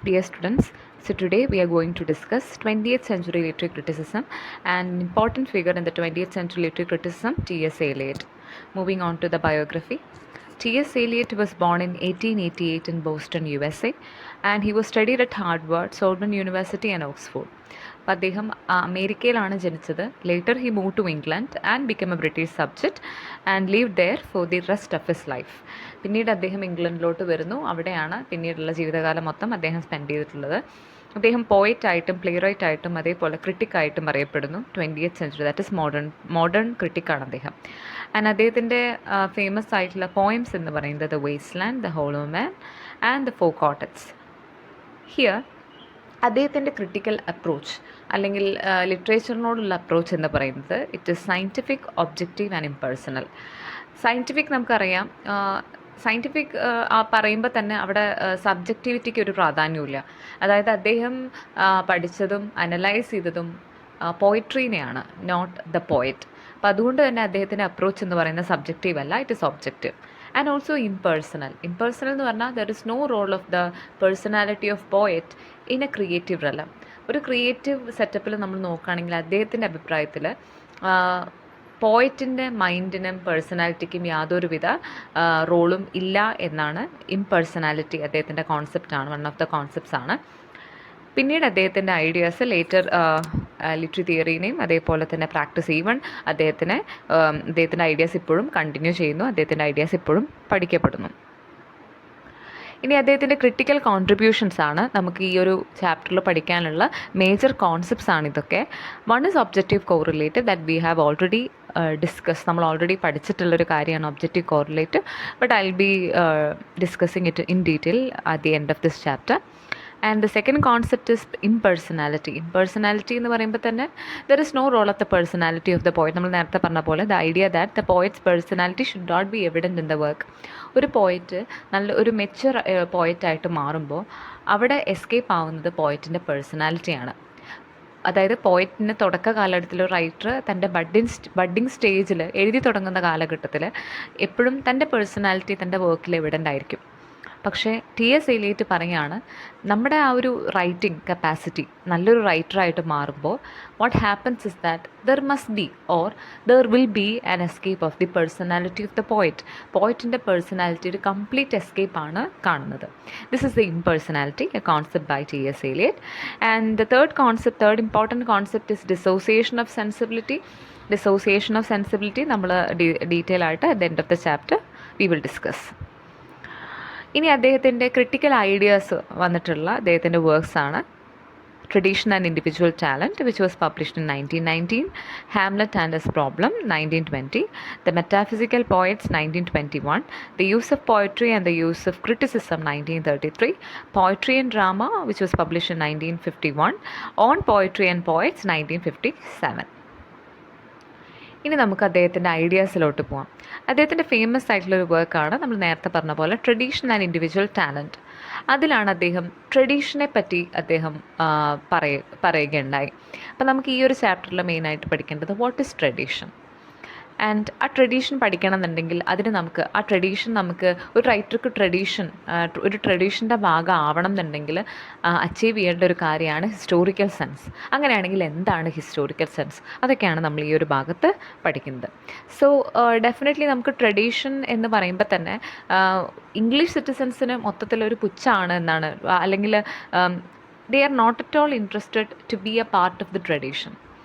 Dear students, so today we are going to discuss 20th century literary criticism and an important figure in the 20th century literary criticism, T.S. Eliot. Moving on to the biography. T.S. Eliot was born in 1888 in Boston, USA, and he was studied at Harvard, Sorbonne University and Oxford. അപ്പോൾ അദ്ദേഹം അമേരിക്കയിലാണ് ജനിച്ചത്. Later he move to England and become a British subject and live there for the rest of his life. പിന്നീട് അദ്ദേഹം ഇംഗ്ലണ്ടിലോട്ട് വരുന്നു. അവിടെയാണ് പിന്നീടുള്ള ജീവിതകാലം മൊത്തം അദ്ദേഹം സ്പെൻഡ് ചെയ്തിട്ടുള്ളത്. അദ്ദേഹം പോയറ്റായിട്ടും പ്ലേ റൈറ്റായിട്ടും അതേപോലെ ക്രിട്ടിക്കായിട്ടും അറിയപ്പെടുന്നു. 20th century, that is modern ക്രിട്ടിക്കാണ് അദ്ദേഹം. ആൻഡ് അദ്ദേഹത്തിൻ്റെ ഫേമസ് ആയിട്ടുള്ള പോയംസ് എന്ന് പറയുന്നത് the waste land, the hollow man and the four quartets. Here അദ്ദേഹത്തിൻ്റെ ക്രിട്ടിക്കൽ അപ്രോച്ച് അല്ലെങ്കിൽ ലിറ്ററേച്ചറിനോടുള്ള അപ്രോച്ച് എന്ന് പറയുന്നത് it is scientific, objective and impersonal. Scientific നമുക്കറിയാം, സയൻറ്റിഫിക് പറയുമ്പോൾ തന്നെ അവിടെ സബ്ജക്റ്റിവിറ്റിക്ക് ഒരു പ്രാധാന്യമില്ല. അതായത് അദ്ദേഹം പഠിച്ചതും അനലൈസ് ചെയ്തതും പോയട്രീനെയാണ്, നോട്ട് ദ പോയറ്റ്. അപ്പം അതുകൊണ്ട് തന്നെ അദ്ദേഹത്തിൻ്റെ അപ്രോച്ച് എന്ന് പറയുന്നത് സബ്ജക്റ്റീവ് അല്ല, it is objective. And also impersonal. Impersonal എന്ന് പറഞ്ഞാൽ there is no role of the personality of poet in a creative realm. ഒരു ക്രിയേറ്റീവ് സെറ്റപ്പിൽ നമ്മൾ നോക്കുകയാണെങ്കിൽ അദ്ദേഹത്തിൻ്റെ അഭിപ്രായത്തിൽ പോയറ്റിൻ്റെ മൈൻഡിനും പേഴ്സണാലിറ്റിക്കും യാതൊരുവിധ റോളും ഇല്ല എന്നാണ്. ഇംപേഴ്സണാലിറ്റി അദ്ദേഹത്തിൻ്റെ കോൺസെപ്റ്റാണ്, വൺ ഓഫ് ദ കോൺസെപ്റ്റ്സ് ആണ്. പിന്നീട് അദ്ദേഹത്തിൻ്റെ ഐഡിയാസ് ലേറ്റർ ലിറ്ററി തിയറീനെയും അതേപോലെ തന്നെ പ്രാക്ടീസ് ഈവൺ അദ്ദേഹത്തിൻ്റെ ഐഡിയാസ് ഇപ്പോഴും കണ്ടിന്യൂ ചെയ്യുന്നു. അദ്ദേഹത്തിൻ്റെ ഐഡിയാസ് ഇപ്പോഴും പഠിക്കപ്പെടുന്നു. ഇനി അദ്ദേഹത്തിൻ്റെ ക്രിട്ടിക്കൽ കോൺട്രിബ്യൂഷൻസ് ആണ് നമുക്ക് ഈ ഒരു ചാപ്റ്ററിൽ പഠിക്കാനുള്ള മേജർ കോൺസെപ്റ്റ്സ് ആണ് ഇതൊക്കെ. One is objective correlate, that we have already discuss. നമ്മൾ ഓൾറെഡി പഠിച്ചിട്ടുള്ളൊരു കാര്യമാണ് objective correlate, but I will be discussing it in detail at the end of this chapter. And the second concept is impersonality. Impersonality എന്ന് പറയുമ്പോൾ തന്നെ there is no role of the personality of the poet. നമ്മൾ നേരത്തെ പറഞ്ഞ പോലെ the idea that the poet's personality should not be evident in the work. ഒരു poet നല്ല ഒരു മെച്യൂർ പോയറ്റായിട്ട് മാറുമ്പോൾ അവിടെ എസ്കേപ്പ് ആവുന്നത് പോയറ്റിൻ്റെ പേഴ്സണാലിറ്റിയാണ്. അതായത് പോയറ്റിൻ്റെ തുടക്ക കാലഘട്ടത്തിൽ ഒരു റൈറ്റർ തൻ്റെ ബഡ്ഡിങ് സ്റ്റേജിൽ എഴുതി തുടങ്ങുന്ന കാലഘട്ടത്തിൽ എപ്പോഴും തൻ്റെ പേഴ്സണാലിറ്റി തൻ്റെ വർക്കിൽ എവിഡൻ്റ് ആയിരിക്കും. പക്ഷേ ടി.എസ്. എലിയറ്റ് പറയുകയാണ്, നമ്മുടെ ആ ഒരു റൈറ്റിംഗ് കപ്പാസിറ്റി നല്ലൊരു റൈറ്ററായിട്ട് മാറുമ്പോൾ what happens is that there must be or there will be an escape of the personality of the poet. പോയറ്റിൻ്റെ പേഴ്സണാലിറ്റി ഒരു കംപ്ലീറ്റ് എസ്കേപ്പാണ് കാണുന്നത്. This is the impersonality, a concept by T S. Eliot. And the third important concept is dissociation of sensibility. Dissociation of sensibility നമ്മൾ detail ആയിട്ട് at the end of the chapter we will discuss. ഇനി അദ്ദേഹത്തിൻ്റെ critical ideas വന്നിട്ടുള്ള അദ്ദേഹത്തിൻ്റെ വർക്ക്സാണ് tradition and individual talent, which was published in 1919, Hamlet and his problem 1920, the metaphysical poets 1921, the use of poetry and the use of criticism 1933, poetry and drama which was published in 1951, on poetry and poets 1957. ഇനി നമുക്ക് അദ്ദേഹത്തിൻ്റെ ഐഡിയാസിലോട്ട് പോകാം. അദ്ദേഹത്തിൻ്റെ famous ആയിട്ടുള്ളൊരു വർക്കാണ് നമ്മൾ നേരത്തെ പറഞ്ഞ പോലെ ട്രഡീഷൻ ആൻഡ് ഇൻഡിവിജ്വൽ ടാലൻറ്റ്. അതിലാണ് അദ്ദേഹം ട്രഡീഷനെ പറ്റി അദ്ദേഹം പറയുകയുണ്ടായി. അപ്പോൾ നമുക്ക് ഈ ഒരു ചാപ്റ്ററിൽ മെയിനായിട്ട് പഠിക്കേണ്ടത് വാട്ട് ഈസ് ട്രഡീഷൻ. ആൻഡ് ആ ട്രഡീഷൻ പഠിക്കണം എന്നുണ്ടെങ്കിൽ അതിന് ആ ട്രഡീഷൻ നമുക്ക് ഒരു റൈറ്റർക്ക് ഒരു ട്രഡീഷൻ്റെ ഭാഗം ആവണം എന്നുണ്ടെങ്കിൽ അച്ചീവ് ചെയ്യേണ്ട ഒരു കാര്യമാണ് ഹിസ്റ്റോറിക്കൽ സെൻസ്. അങ്ങനെയാണെങ്കിൽ എന്താണ് ഹിസ്റ്റോറിക്കൽ സെൻസ്, അതൊക്കെയാണ് നമ്മൾ ഈ ഒരു ഭാഗത്ത് പഠിക്കുന്നത്. സോ ഡെഫിനറ്റ്ലി നമുക്ക് ട്രഡീഷൻ എന്ന് പറയുമ്പോൾ തന്നെ ഇംഗ്ലീഷ് സിറ്റിസൻസിന് മൊത്തത്തിലൊരു പുച്ഛമാണ് എന്നാണ്, അല്ലെങ്കിൽ they are not at all interested to be a part of the tradition.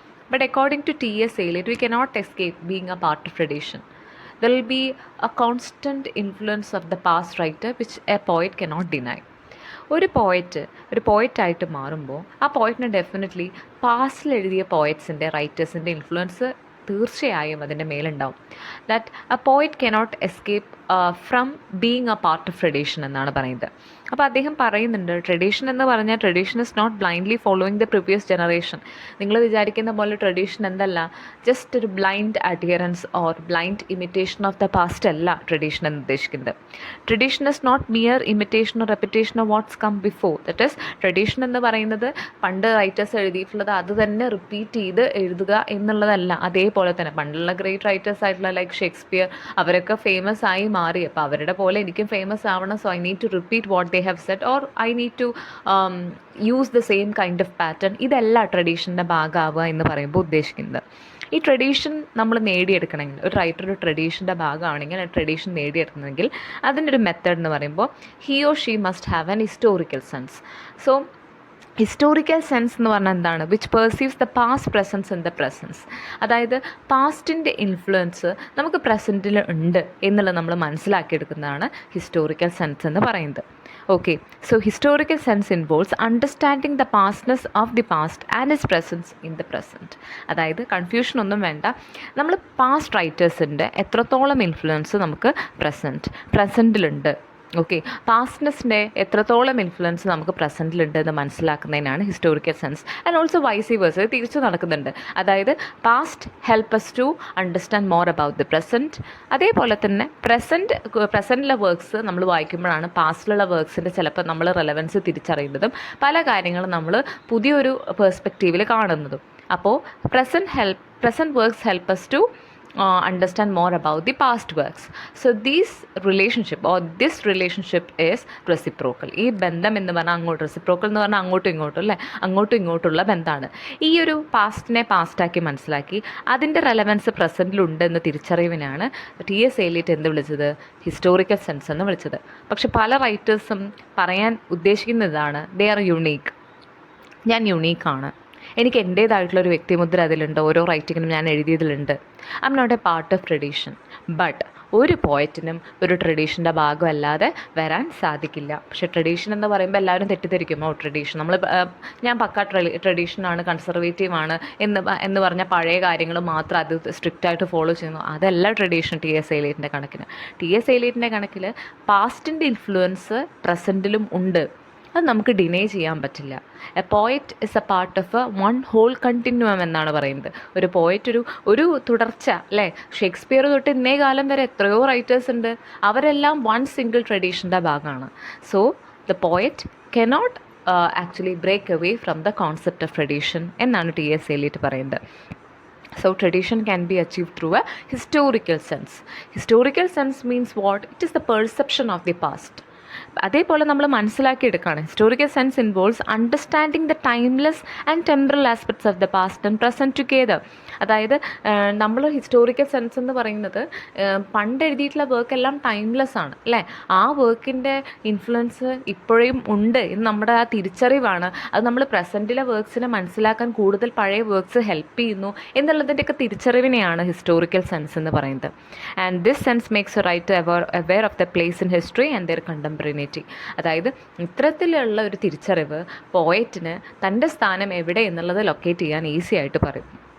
But according to T.S. Eliot, we cannot escape being a part of tradition. There will be a constant influence of the past writer which a poet cannot deny. ഒരു പോയറ്റായിട്ട് മാറുമ്പോൾ ആ പോയറ്റിന് definitely പാസ്റ്റിൽ എഴുതിയ റൈറ്റേഴ്സിൻ്റെ influence തീർച്ചയായും അതിൻ്റെ മേലുണ്ടാവും. That a poet cannot escape from being a part of tradition എന്നാണ് പറയുന്നത്. അപ്പോൾ അദ്ദേഹം പറയുന്നുണ്ട്, ട്രഡീഷൻ എന്ന് പറഞ്ഞാൽ tradition is not blindly following the previous generation. നിങ്ങൾ വിചാരിക്കുന്ന പോലെ ട്രഡീഷൻ എന്തല്ല, ജസ്റ്റ് ഒരു blind adherence or blind imitation of the past അല്ല ട്രഡീഷൻ എന്ന് ഉദ്ദേശിക്കുന്നത്. Tradition is not mere imitation or repetition of what's come before. That is tradition എന്ന് പറയുന്നത് പണ്ട് റൈറ്റേഴ്സ് എഴുതിയിട്ടുള്ളത് അത് തന്നെ റിപ്പീറ്റ് ചെയ്ത് എഴുതുക എന്നുള്ളതല്ല. അതേപോലെ തന്നെ പണ്ടുള്ള ഗ്രേറ്റ് റൈറ്റേഴ്സ് ആയിട്ടുള്ള ലൈക്ക് ഷേക്സ്പിയർ, അവരൊക്കെ ഫേമസ് ആയി മാറി, അപ്പോൾ അവരുടെ പോലെ എനിക്കും ഫേമസ് ആവണം. So I need to repeat what they have said, or I need to use the same kind of pattern. ഇതല്ല ട്രഡീഷൻ്റെ ഭാഗമാവുക എന്ന് പറയുമ്പോൾ ഉദ്ദേശിക്കുന്നത്. ഈ ട്രഡീഷൻ നമ്മൾ നേടിയെടുക്കണമെങ്കിൽ, ഒരു റൈറ്റർ ഒരു ട്രഡീഷൻ്റെ ഭാഗമാണെങ്കിൽ, ആ ട്രഡീഷൻ നേടിയെടുക്കണമെങ്കിൽ അതിൻ്റെ ഒരു മെത്തേഡ് എന്ന് പറയുമ്പോൾ he or she must have an historical sense. So historical sense എന്ന് പറഞ്ഞാൽ എന്താണ്? Which perceives the past presence in the presence. അതായത് പാസ്റ്റിൻ്റെ ഇൻഫ്ലുവൻസ് നമുക്ക് പ്രസൻറ്റിൽ ഉണ്ട് എന്നുള്ളത് നമ്മൾ മനസ്സിലാക്കിയെടുക്കുന്നതാണ് ഹിസ്റ്റോറിക്കൽ സെൻസ് എന്ന് പറയുന്നത്. Okay, so historical sense involves understanding the pastness of the past and its presence in the present. അതായത് കൺഫ്യൂഷൻ ഒന്നും വേണ്ട, നമ്മൾ പാസ്റ്റ് റൈറ്റേഴ്സിൻ്റെ എത്രത്തോളം ഇൻഫ്ലുവൻസ് നമുക്ക് പ്രസൻറ്റിലുണ്ട്. ഓക്കെ, പാസ്റ്റ്നെസ്സിൻ്റെ എത്രത്തോളം ഇൻഫ്ലുവൻസ് നമുക്ക് പ്രസൻറ്റിലുണ്ട് എന്ന് മനസ്സിലാക്കുന്നതിനാണ് historical sense. And also vice versa, തിരിച്ചു നടക്കുന്നുണ്ട്. അതായത് past help us to understand more about the present. അതേപോലെ തന്നെ പ്രസൻറ്റിലെ വർക്ക്സ് നമ്മൾ വായിക്കുമ്പോഴാണ് പാസ്റ്റിലുള്ള വർക്ക്സിൻ്റെ ചിലപ്പോൾ നമ്മൾ റെലവൻസ് തിരിച്ചറിയുന്നതും പല കാര്യങ്ങളും നമ്മൾ പുതിയൊരു പേഴ്സ്പെക്റ്റീവിൽ കാണുന്നതും. അപ്പോൾ present works help us to understand more about the past works. So this relationship is reciprocal. ഈ ബന്ധം എന്ന് പറഞ്ഞാൽ അങ്ങോട്ട്, റെസിപ്രോക്കൽ എന്ന് പറഞ്ഞാൽ അങ്ങോട്ടും ഇങ്ങോട്ടും അല്ലേ, അങ്ങോട്ടും ഇങ്ങോട്ടുള്ള ബന്ധമാണ്. ഈ ഒരു പാസ്റ്റിനെ പാസ്റ്റാക്കി മനസ്സിലാക്കി അതിൻ്റെ റെലവൻസ് പ്രസൻറ്റിലുണ്ട് എന്ന തിരിച്ചറിവിനാണ് T.S. Eliot എന്ത് വിളിച്ചത്? ഹിസ്റ്റോറിക്കൽ സെൻസ് എന്ന് വിളിച്ചത്. പക്ഷെ പല റൈറ്റേഴ്സും പറയാൻ ഉദ്ദേശിക്കുന്നതാണ് ദേ ആർ യുണീക്ക്. ഞാൻ യുണീക്കാണ്, എനിക്ക് എൻ്റേതായിട്ടുള്ളൊരു വ്യക്തിമുദ്ര അതിലുണ്ട്, ഓരോ റൈറ്റിങ്ങിനും ഞാൻ എഴുതിയതിലുണ്ട്. I'm not a part of tradition. But ഒരു പോയറ്റിനും ഒരു ട്രഡീഷൻ്റെ ഭാഗമല്ലാതെ വരാൻ സാധിക്കില്ല. പക്ഷേ ട്രഡീഷൻ എന്ന് പറയുമ്പോൾ എല്ലാവരും തെറ്റിദ്ധരിക്കും, ട്രഡീഷൻ ഞാൻ പക്ക ട്രഡീഷനാണ്, കൺസർവേറ്റീവാണ് എന്ന് പറഞ്ഞ പഴയ കാര്യങ്ങൾ മാത്രം അത് സ്ട്രിക്റ്റായിട്ട് ഫോളോ ചെയ്യുന്നു. അതല്ല ട്രഡീഷൻ. T.S. Eliotൻ്റെ കണക്കിന് T.S. Eliotൻ്റെ കണക്കിൽ പാസ്റ്റിൻ്റെ ഇൻഫ്ലുവൻസ് പ്രസൻറ്റിലും ഉണ്ട്. അത് നമുക്ക് ഡിനൈ ചെയ്യാൻ പറ്റില്ല. A poet is a part of one whole continuum എന്നാണ് പറയുന്നത്. ഒരു പോയറ്റ് ഒരു തുടർച്ച അല്ലേ. ഷേക്സ്പിയർ തൊട്ട് ഇന്നേ കാലം വരെ എത്രയോ റൈറ്റേഴ്സ് ഉണ്ട്, അവരെല്ലാം വൺ സിംഗിൾ ട്രഡീഷൻ്റെ ഭാഗമാണ്. So the poet cannot actually break away from the concept of tradition എന്നാണ് T.S. Eliot പറയുന്നത്. So tradition can be achieved through a historical sense. Historical sense means what? It is the perception of the past. അതേപോലെ നമ്മൾ മനസ്സിലാക്കിയെടുക്കുകയാണ്. Historical sense involves understanding the timeless and temporal aspects of the past and present together. അതായത് നമ്മൾ historical sense എന്ന് പറയുന്നത് പണ്ട് എഴുതിയിട്ടുള്ള work എല്ലാം ടൈംലെസ് ആണ് അല്ലേ. ആ വർക്കിൻ്റെ ഇൻഫ്ലുവൻസ് ഇപ്പോഴും ഉണ്ട് എന്ന് നമ്മുടെ ആ തിരിച്ചറിവാണ്. അത് നമ്മൾ പ്രസൻറ്റിലെ വർക്ക്സിനെ മനസ്സിലാക്കാൻ കൂടുതൽ പഴയ വർക്ക്സ് ഹെൽപ്പ് ചെയ്യുന്നു എന്നുള്ളതിൻ്റെയൊക്കെ തിരിച്ചറിവിനെയാണ് ഹിസ്റ്റോറിക്കൽ സെൻസ് എന്ന് പറയുന്നത്. And this sense makes a writer aware of the place in history and their contemporaneity. അതായത് ഇത്തരത്തിലുള്ള ഒരു തിരിച്ചറിവ് പോയറ്റിന് തൻ്റെ സ്ഥാനം എവിടെ എന്നുള്ളത് ലൊക്കേറ്റ് ചെയ്യാൻ ഈസി ആയിട്ട്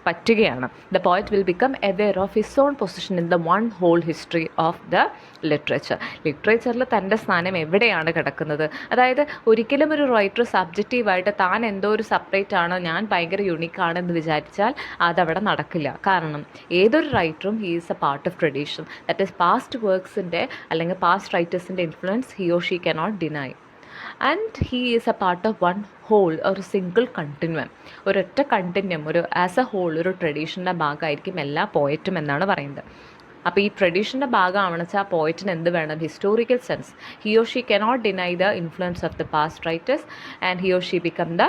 പറ്റുകയാണ്. The poet will become aware of his own position in the one whole history of the ലിറ്ററേച്ചറിൽ തൻ്റെ സ്ഥാനം എവിടെയാണ് കിടക്കുന്നത്. അതായത് ഒരിക്കലും ഒരു റൈറ്റർ സബ്ജക്റ്റീവായിട്ട് താൻ എന്തോ ഒരു സെപ്പറേറ്റ് ആണ്, ഞാൻ ഭയങ്കര യുണീക്കാണെന്ന് വിചാരിച്ചാൽ അതവിടെ നടക്കില്ല. കാരണം ഏതൊരു റൈറ്ററും he is a part of tradition. That is past വർക്ക്സിൻ്റെ അല്ലെങ്കിൽ പാസ്റ്റ് റൈറ്റേഴ്സിൻ്റെ influence he or she cannot deny. And he is a part of one whole, ഒരു സിംഗിൾ കണ്ടിന്യൂം, ഒരൊറ്റ കണ്ടിന്യൂം, ഒരു ആസ് എ ഹോൾ ഒരു ട്രഡീഷൻ്റെ ഭാഗമായിരിക്കും എല്ലാ പോയറ്റും എന്നാണ് പറയുന്നത്. അപ്പോൾ ഈ ട്രഡീഷൻ്റെ ഭാഗമാണെന്ന് വെച്ചാൽ ആ പോയറ്റിന് എന്ത് വേണം? Historical sense. He or she cannot deny the influence of the past writers and he or she become the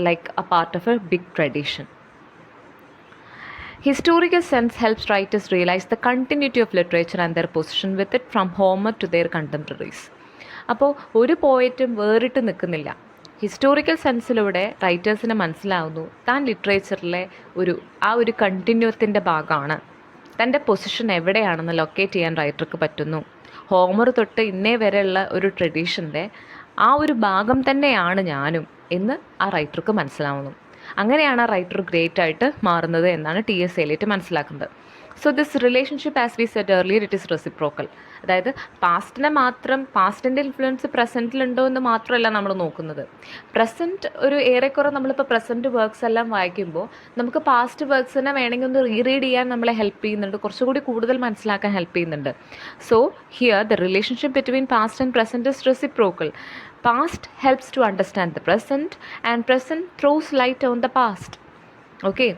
like a part of a big tradition. Historical sense helps writers realize the continuity of literature and their position with it from Homer to their contemporaries. അപ്പോൾ ഒരു പോയറ്റും വേറിട്ട് നിൽക്കുന്നില്ല. Historical സെൻസിലൂടെ റൈറ്റേഴ്സിന് മനസ്സിലാവുന്നു താൻ ലിറ്ററേച്ചറിലെ ഒരു കണ്ടിന്യൂത്തിൻ്റെ ഭാഗമാണ്. തൻ്റെ position എവിടെയാണെന്ന് ലൊക്കേറ്റ് ചെയ്യാൻ റൈറ്റർക്ക് പറ്റുന്നു. ഹോമർ തൊട്ട് ഇന്നേ വരെയുള്ള ഒരു ട്രഡീഷൻ്റെ ആ ഒരു ഭാഗം തന്നെയാണ് ഞാനും എന്ന് ആ റൈറ്റർക്ക് മനസ്സിലാവുന്നു. അങ്ങനെയാണ് ആ റൈറ്റർ ഗ്രേറ്റ് ആയിട്ട് മാറുന്നത് എന്നാണ് T.S. Eliot മനസ്സിലാക്കുന്നത്. So this relationship as we Z earlier it is reciprocal. അതായത് പാസ്റ്റിൻ്റെ ഇൻഫ്ലുവൻസ് പ്രസൻറ്റിലുണ്ടോ എന്ന് മാത്രമല്ല നമ്മൾ നോക്കുന്നത്. പ്രസൻറ്റ് ഒരു ഏറെക്കുറെ നമ്മളിപ്പോൾ പ്രസൻറ്റ് വർക്ക്സ് എല്ലാം വായിക്കുമ്പോൾ നമുക്ക് പാസ്റ്റ് വർക്ക്സിനെ വേണമെങ്കിൽ ഒന്ന് റീഡ് ചെയ്യാൻ നമ്മളെ ഹെൽപ്പ് ചെയ്യുന്നുണ്ട്, കുറച്ചുകൂടി കൂടുതൽ മനസ്സിലാക്കാൻ ഹെൽപ്പ് ചെയ്യുന്നുണ്ട്. So here the relationship between past and present is reciprocal. Past helps to understand the present and present throws light on the past. Okay,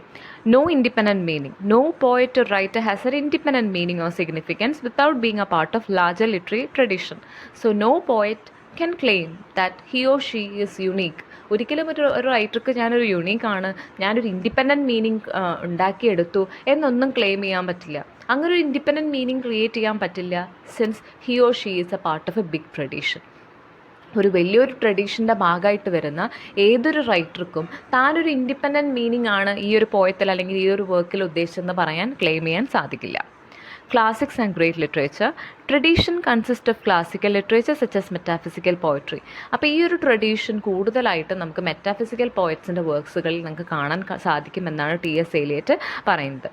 No independent meaning. No poet or writer has an independent meaning or significance without being a part of larger literary tradition. So no poet can claim that he or she is unique. ഒരിക്കലും ഒരു റൈറ്റർക്ക് ഞാനൊരു യുണീക്കാണ്, ഞാനൊരു independent meaning ഉണ്ടാക്കിയെടുത്തു എന്നൊന്നും claim ചെയ്യാൻ പറ്റില്ല. അങ്ങനെ ഒരു independent meaning create ചെയ്യാൻ പറ്റില്ല, since he or she is a part of a big tradition. ഒരു വലിയൊരു ട്രഡീഷൻ്റെ ഭാഗമായിട്ട് വരുന്ന ഏതൊരു റൈറ്റർക്കും താനൊരു ഇൻഡിപെൻഡൻറ്റ് മീനിങ് ആണ് ഈ ഒരു പോയത്തിൽ അല്ലെങ്കിൽ ഈ ഒരു വർക്കിൽ ഉദ്ദേശിച്ചെന്ന് പറയാൻ ക്ലെയിം ചെയ്യാൻ സാധിക്കില്ല. Classics and great literature. Tradition consists of classical literature such as metaphysical poetry. അപ്പോൾ ഈ ഒരു ട്രഡീഷൻ കൂടുതലായിട്ട് നമുക്ക് മെറ്റാഫിസിക്കൽ പോയറ്റ്സിൻ്റെ വർക്ക്സുകളിൽ നമുക്ക് കാണാൻ സാധിക്കുമെന്നാണ് T.S. Eliot പറയുന്നത്.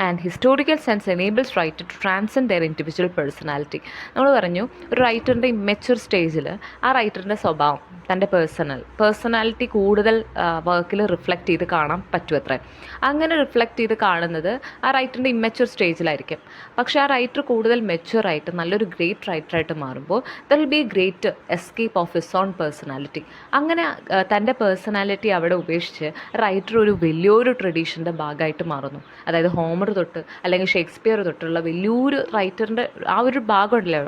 And historical sense enables writer to transcend their individual personality. നമ്മൾ പറഞ്ഞു ഒരു റൈറ്ററിൻ്റെ ഇമ്മച്വർ സ്റ്റേജിൽ ആ റൈറ്ററിൻ്റെ സ്വഭാവം, തൻ്റെ പേഴ്സണാലിറ്റി കൂടുതൽ വർക്കിൽ റിഫ്ലക്റ്റ് ചെയ്ത് കാണാൻ പറ്റുമത്രേ. അങ്ങനെ റിഫ്ലക്റ്റ് ചെയ്ത് കാണുന്നത് ആ റൈറ്ററിൻ്റെ ഇമ്മച്വർ സ്റ്റേജിലായിരിക്കും. പക്ഷേ ആ റൈറ്റർ കൂടുതൽ മെച്വറായിട്ട് നല്ലൊരു ഗ്രേറ്റ് റൈറ്ററായിട്ട് മാറുമ്പോൾ there will B great escape of his on personality. അങ്ങനെ തൻ്റെ പേഴ്സണാലിറ്റി അവിടെ ഉപേക്ഷിച്ച് റൈറ്റർ ഒരു വലിയൊരു ട്രഡീഷൻ്റെ ഭാഗമായിട്ട് മാറുന്നു. അതായത് ഹോമർ തൊട്ട് അല്ലെങ്കിൽ ഷേക്സ്പിയർ തൊട്ടുള്ള വലിയൊരു റൈറ്ററിൻ്റെ ആ ഒരു ഭാഗമുണ്ടല്ലോ,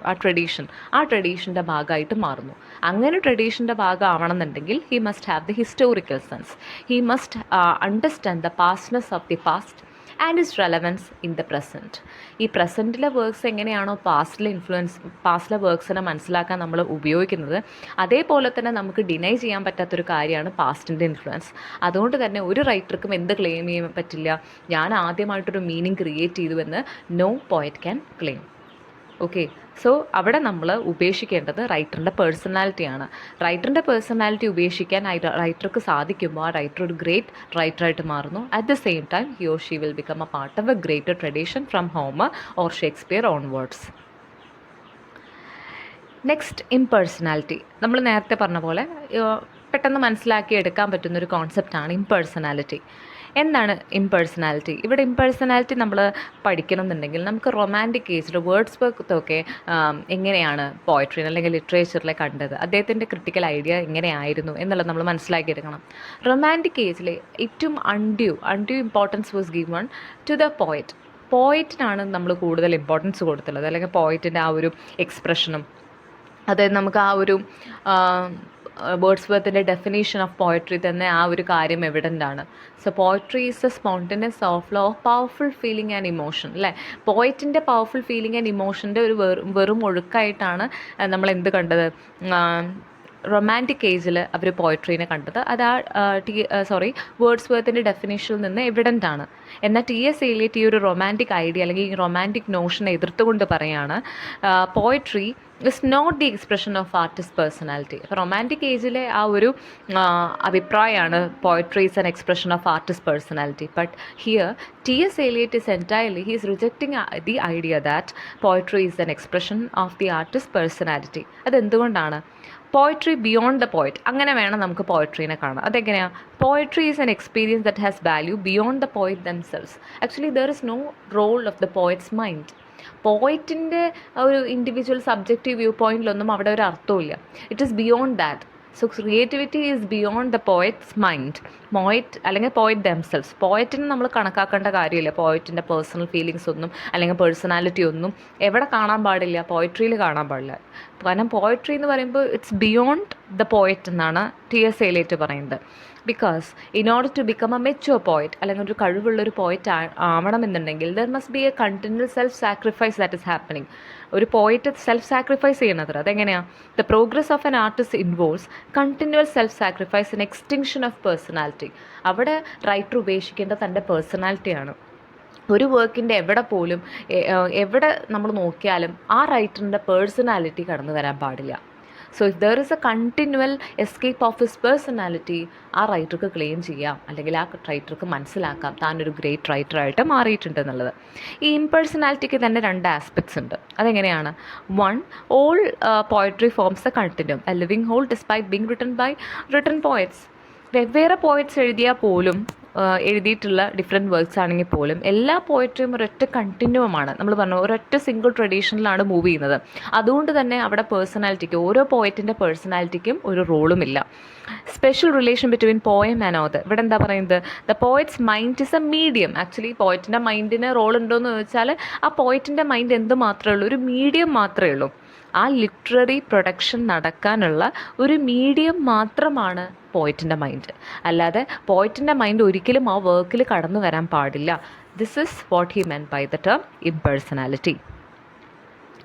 ആ ട്രഡീഷൻ്റെ ഭാഗമായിട്ട് മാറുന്നു. അങ്ങനെ ട്രഡീഷൻ്റെ ഭാഗമാവണമെന്നുണ്ടെങ്കിൽ he must have the historical sense. He must understand the pastness of the past and its relevance in the present. ഈ പ്രസൻറ്റിലെ വർക്ക്സ് എങ്ങനെയാണോ പാസ്റ്റിലെ വർക്ക്സിനെ മനസ്സിലാക്കാൻ നമ്മൾ ഉപയോഗിക്കുന്നത്, അതേപോലെ തന്നെ നമുക്ക് ഡിനൈ ചെയ്യാൻ പറ്റാത്തൊരു കാര്യമാണ് പാസ്റ്റിൻ്റെ ഇൻഫ്ലുവൻസ്. അതുകൊണ്ട് തന്നെ ഒരു റൈറ്റർക്കും എന്ത് ക്ലെയിം ചെയ്യാൻ പറ്റില്ല, ഞാൻ ആദ്യമായിട്ടൊരു മീനിങ് ക്രിയേറ്റ് ചെയ്തു എന്ന് no poet can claim. Okay, so അവിടെ നമ്മൾ ഉപേക്ഷിക്കേണ്ടത് റൈറ്ററിൻ്റെ പേഴ്സണാലിറ്റിയാണ്. റൈറ്ററിൻ്റെ പേഴ്സണാലിറ്റി ഉപേക്ഷിക്കാൻ റൈറ്റർക്ക് സാധിക്കുമ്പോൾ ആ റൈറ്റർ ഒരു ഗ്രേറ്റ് റൈറ്ററായിട്ട് മാറുന്നു. At the same time he or she will become A part of A greater tradition from Homer or Shakespeare onwards. Next, impersonality. നമ്മൾ നേരത്തെ പറഞ്ഞ പോലെ പെട്ടെന്ന് മനസ്സിലാക്കി എടുക്കാൻ പറ്റുന്നൊരു കോൺസെപ്റ്റാണ് ഇംപേഴ്സണാലിറ്റി. എന്താണ് ഇംപേഴ്സണാലിറ്റി? ഇവിടെ ഇംപേഴ്സണാലിറ്റി നമ്മൾ പഠിക്കണമെന്നുണ്ടെങ്കിൽ നമുക്ക് റൊമാൻറ്റിക് ഏജിൽ വേർഡ്സ്വർത്ത് എങ്ങനെയാണ് പോയട്രി അല്ലെങ്കിൽ ലിറ്ററേച്ചറിലെ കണ്ടത്, അദ്ദേഹത്തിൻ്റെ ക്രിട്ടിക്കൽ ഐഡിയ എങ്ങനെയായിരുന്നു എന്നുള്ളത് നമ്മൾ മനസ്സിലാക്കിയെടുക്കണം. റൊമാൻറ്റിക് ഏജിൽ ഏറ്റവും undue importance was given to the പോയറ്റിനാണ് നമ്മൾ കൂടുതൽ ഇമ്പോർട്ടൻസ് കൊടുത്തുള്ളത്, അല്ലെങ്കിൽ പോയറ്റിൻ്റെ ആ ഒരു എക്സ്പ്രഷനും. അതായത് നമുക്ക് ആ ഒരു വേർഡ്സ്വർത്തിൻ്റെ ഡെഫിനേഷൻ ഓഫ് പോയട്രി തന്നെ ആ ഒരു കാര്യം എവിഡൻ്റ് ആണ്. So poetry is a spontaneous of powerful feeling and emotion, അല്ലേ? പോയറ്റിൻ്റെ പവർഫുൾ ഫീലിംഗ് ആൻഡ് ഇമോഷൻ്റെ ഒരു വെറും ഒഴുക്കായിട്ടാണ് നമ്മൾ എന്ത് കണ്ടത്, റൊമാൻറ്റിക് ഏജിൽ അവർ പോയട്രീനെ കണ്ടത്. അത് വേർഡ്സ്വർത്തിൻ്റെ ഡെഫിനേഷനിൽ നിന്ന് എവിഡൻ്റ് ആണ്. എന്നാൽ T.S. Eliot ഈ ഒരു റൊമാൻറ്റിക് ഐഡിയ അല്ലെങ്കിൽ ഈ റൊമാൻറ്റിക് നോഷനെ എതിർത്തുകൊണ്ട് പറയാണ് poetry is not the expression of artist personality. അപ്പോൾ റൊമാൻറ്റിക് ഏജിലെ ആ ഒരു അഭിപ്രായമാണ് poetry is an expression of artist personality. But here T.S. Eliot is entirely, he is rejecting the idea that poetry is an expression of the artist's personality. അതെന്തുകൊണ്ടാണ്? Poetry beyond the poet, അങ്ങനെ വേണം നമുക്ക് പോയട്രീനെ കാണാം. അതെങ്ങനെയാണ്? Poetry is an experience that has value beyond the poet themselves. Actually there is no role of the poet's mind. പോയറ്റിൻ്റെ ഒരു individual subjective view പോയിന്റിലൊന്നും അവിടെ ഒരു അർത്ഥമില്ല. It is beyond that. So creativity is beyond the poet's mind. അല്ലെങ്കിൽ poet themselves. പോയറ്റിന് നമ്മൾ കണക്കാക്കേണ്ട കാര്യമില്ല. പോയറ്റിൻ്റെ പേഴ്സണൽ ഫീലിങ്സ് ഒന്നും അല്ലെങ്കിൽ പേഴ്സണാലിറ്റി ഒന്നും എവിടെ കാണാൻ പാടില്ല, പോയട്രിയിൽ കാണാൻ പാടില്ല. കാരണം പോയട്രി എന്ന് പറയുമ്പോൾ ഇറ്റ്സ് ബിയോണ്ട് ദ പോയറ്റ് എന്നാണ് T.S. Eliot പറയുന്നത്. Because in order to become a mature poet, അല്ലെങ്കിൽ ഒരു കഴിവുള്ളൊരു പോയറ്റ് ആവണമെന്നുണ്ടെങ്കിൽ there must be a continual self sacrifice that is happening. ഒരു പോയറ്റ് സെൽഫ് സാക്രിഫൈസ് ചെയ്യണത്ര. അതെങ്ങനെയാണ്? The progress of an artist involves continual self sacrifice in extinction of personality. അവിടെ writer ഉപേക്ഷിക്കേണ്ട തൻ്റെ പേഴ്സണാലിറ്റിയാണ്. ഒരു വർക്കിൻ്റെ എവിടെ നമ്മൾ നോക്കിയാലും ആ റൈറ്ററിൻ്റെ പേഴ്സണാലിറ്റി കടന്നു വരാൻ പാടില്ല. So if there is A continual escape of his personality, ആ റൈറ്റർക്ക് ക്ലെയിം ചെയ്യാം, അല്ലെങ്കിൽ ആ റൈറ്റർക്ക് മനസ്സിലാക്കാം താനൊരു ഗ്രേറ്റ് റൈറ്ററായിട്ട് മാറിയിട്ടുണ്ട് എന്നുള്ളത്. ഈ ഇംപേഴ്സണാലിറ്റിക്ക് തന്നെ 2 ആസ്പെക്ട്സ് ഉണ്ട്. അതെങ്ങനെയാണ്? 1, all poetry forms a continuum, a living whole despite being written poets. വെവ്വേറെ പോയറ്റ്സ് എഴുതിയാൽ പോലും എഴുതിയിട്ടുള്ള ഡിഫറെൻറ്റ് വർക്ക്സ് ആണെങ്കിൽ പോലും എല്ലാ പോയട്രിയും ഒരൊറ്റ കണ്ടിന്യൂമാണ്. നമ്മൾ പറഞ്ഞു ഒരൊറ്റ സിംഗിൾ ട്രഡീഷനിലാണ് മൂവ് ചെയ്യുന്നത്. അതുകൊണ്ട് തന്നെ അവിടെ പേഴ്സണാലിറ്റിക്ക്, ഓരോ പോയറ്റിൻ്റെ പേഴ്സണാലിറ്റിക്കും ഒരു റോളുമില്ല. Special relation between poem and author. ഇവിടെ എന്താ പറയുന്നത്? The poet's mind is a medium. Actually പോയറ്റിൻ്റെ മൈൻഡിന് റോൾ ഉണ്ടോയെന്ന് ചോദിച്ചാൽ ആ പോയറ്റിൻ്റെ മൈൻഡ് എന്ത് മാത്രമേ ഉള്ളൂ? ഒരു മീഡിയം മാത്രമേ ഉള്ളൂ. ആ ലിറ്റററി പ്രൊഡക്ഷൻ നടക്കാനുള്ള ഒരു മീഡിയം മാത്രമാണ് പോയറ്റിൻ്റെ മൈൻഡ്. അല്ലാതെ പോയറ്റിൻ്റെ മൈൻഡ് ഒരിക്കലും ആ വർക്കിൽ കടന്നു വരാൻ പാടില്ല. This is what he means by the term impersonality.